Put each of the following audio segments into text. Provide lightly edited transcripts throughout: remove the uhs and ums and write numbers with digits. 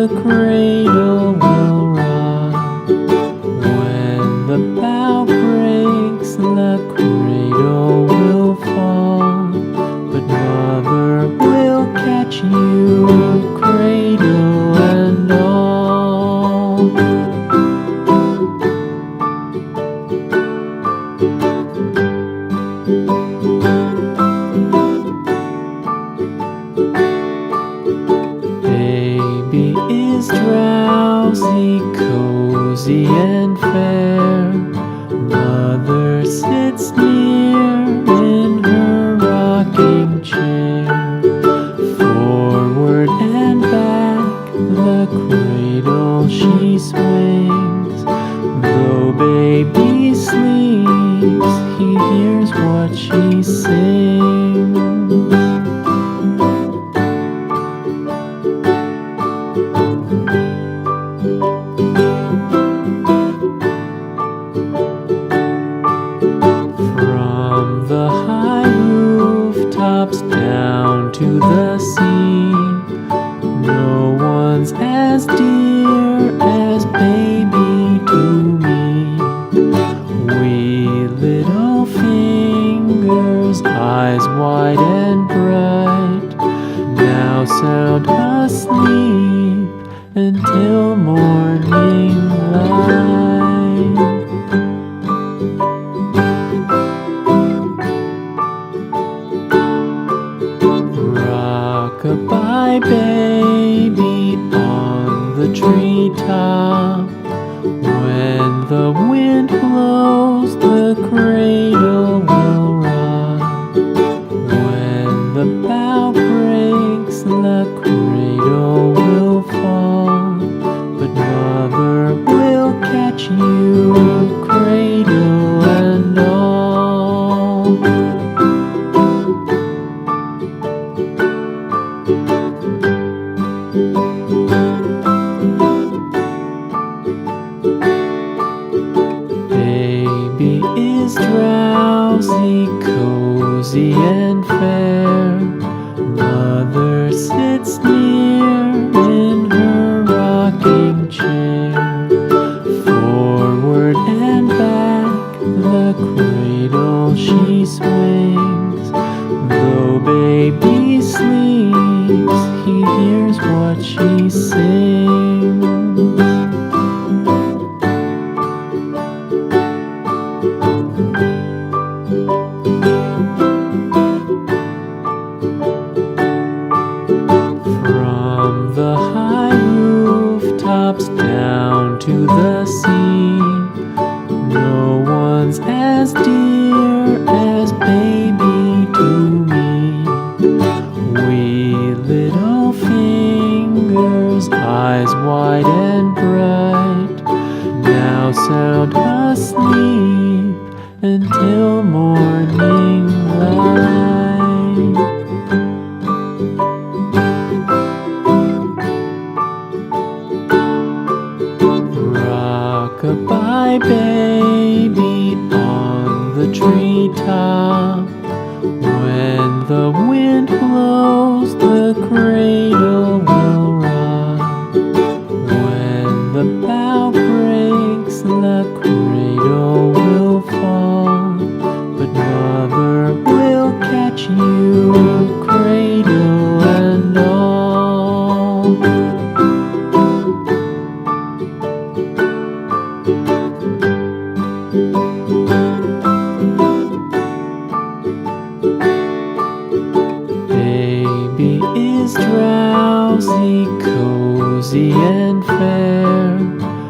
the cradle will rock. When the bough breaks, the cradle will fall. But mother will catch you, cradle and all. Baby is drowsy, cozy and fair. Mother sits near in her rocking chair. Forward and back the cradle she swings. Though baby sleeps, he hears what she sings. From the high rooftops down to the sea, no one's as dear as baby to me. Wee little fingers, eyes wide and bright, now sound asleep until morning light. Rock-a-bye baby on the treetop. When the wind blows, the cradle will rock. When the bough breaks, the cradle will fall. But mother will catch you, cradle and all. Baby is drowsy, cozy and fair. Mother sits near in her rocking chair. Forward and back the cradle she swings. Though baby sleeps, he hears what she sings. From the high rooftops down to the sea, no one's as dear as baby to me. Wee little fingers, eyes wide and bright, now sound asleep until morning light. Rock-a-bye baby on the treetop. When the wind blows, the cradle will rock. When the bough breaks, the cradle will fall. But mother will catch you, cradle and all. Baby is drowsy, cozy and fair.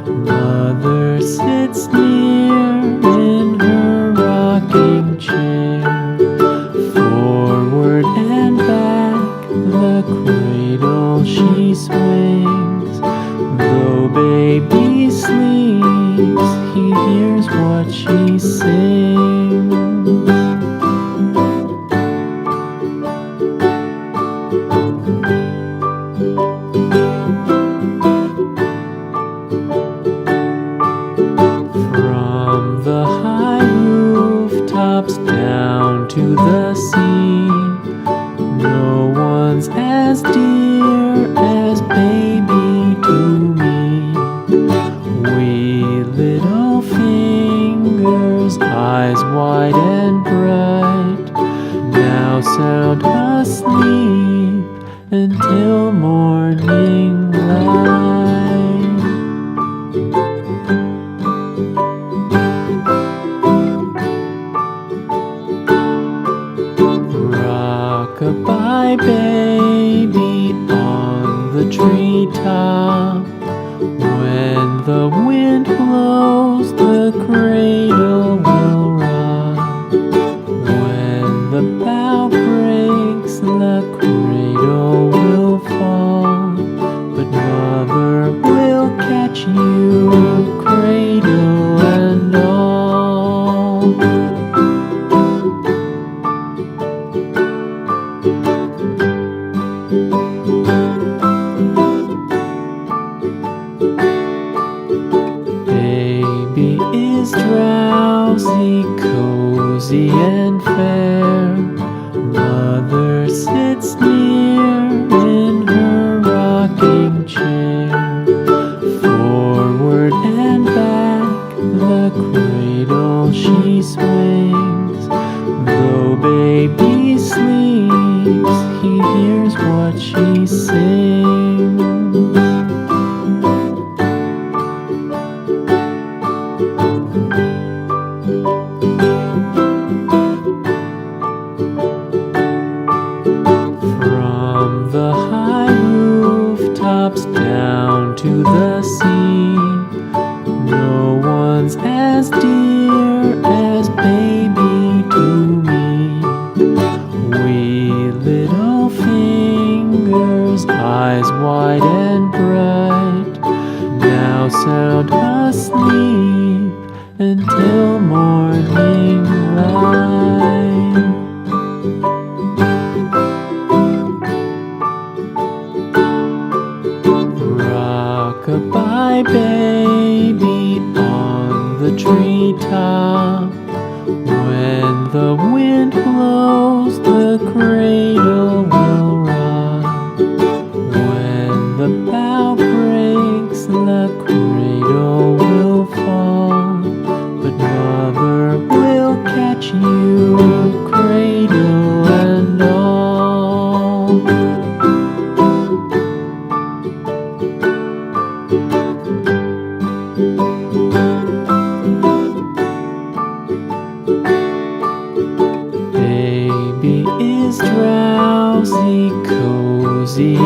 Mother sits near in her rocking chair. Forward and back the cradle she swings. Though baby sleeps, he hears what she sings. From the high rooftops down to the sea, no one's as dear as baby to cozy and fair. Mother sits near in her rocking chair. Forward and back the cradle she swings. Though baby sleeps, he hears what she sings. From the high rooftops down to the sea, no one's as dear as baby to me. Wee little fingers, eyes wide and bright, now sound asleep until morning light. Rock-a-bye baby on the treetop. When the wind blows, the cradle will rock. When the bough breaks, the cradle will fall. But mother will catch you, cradle and all. Baby is drowsy, cozy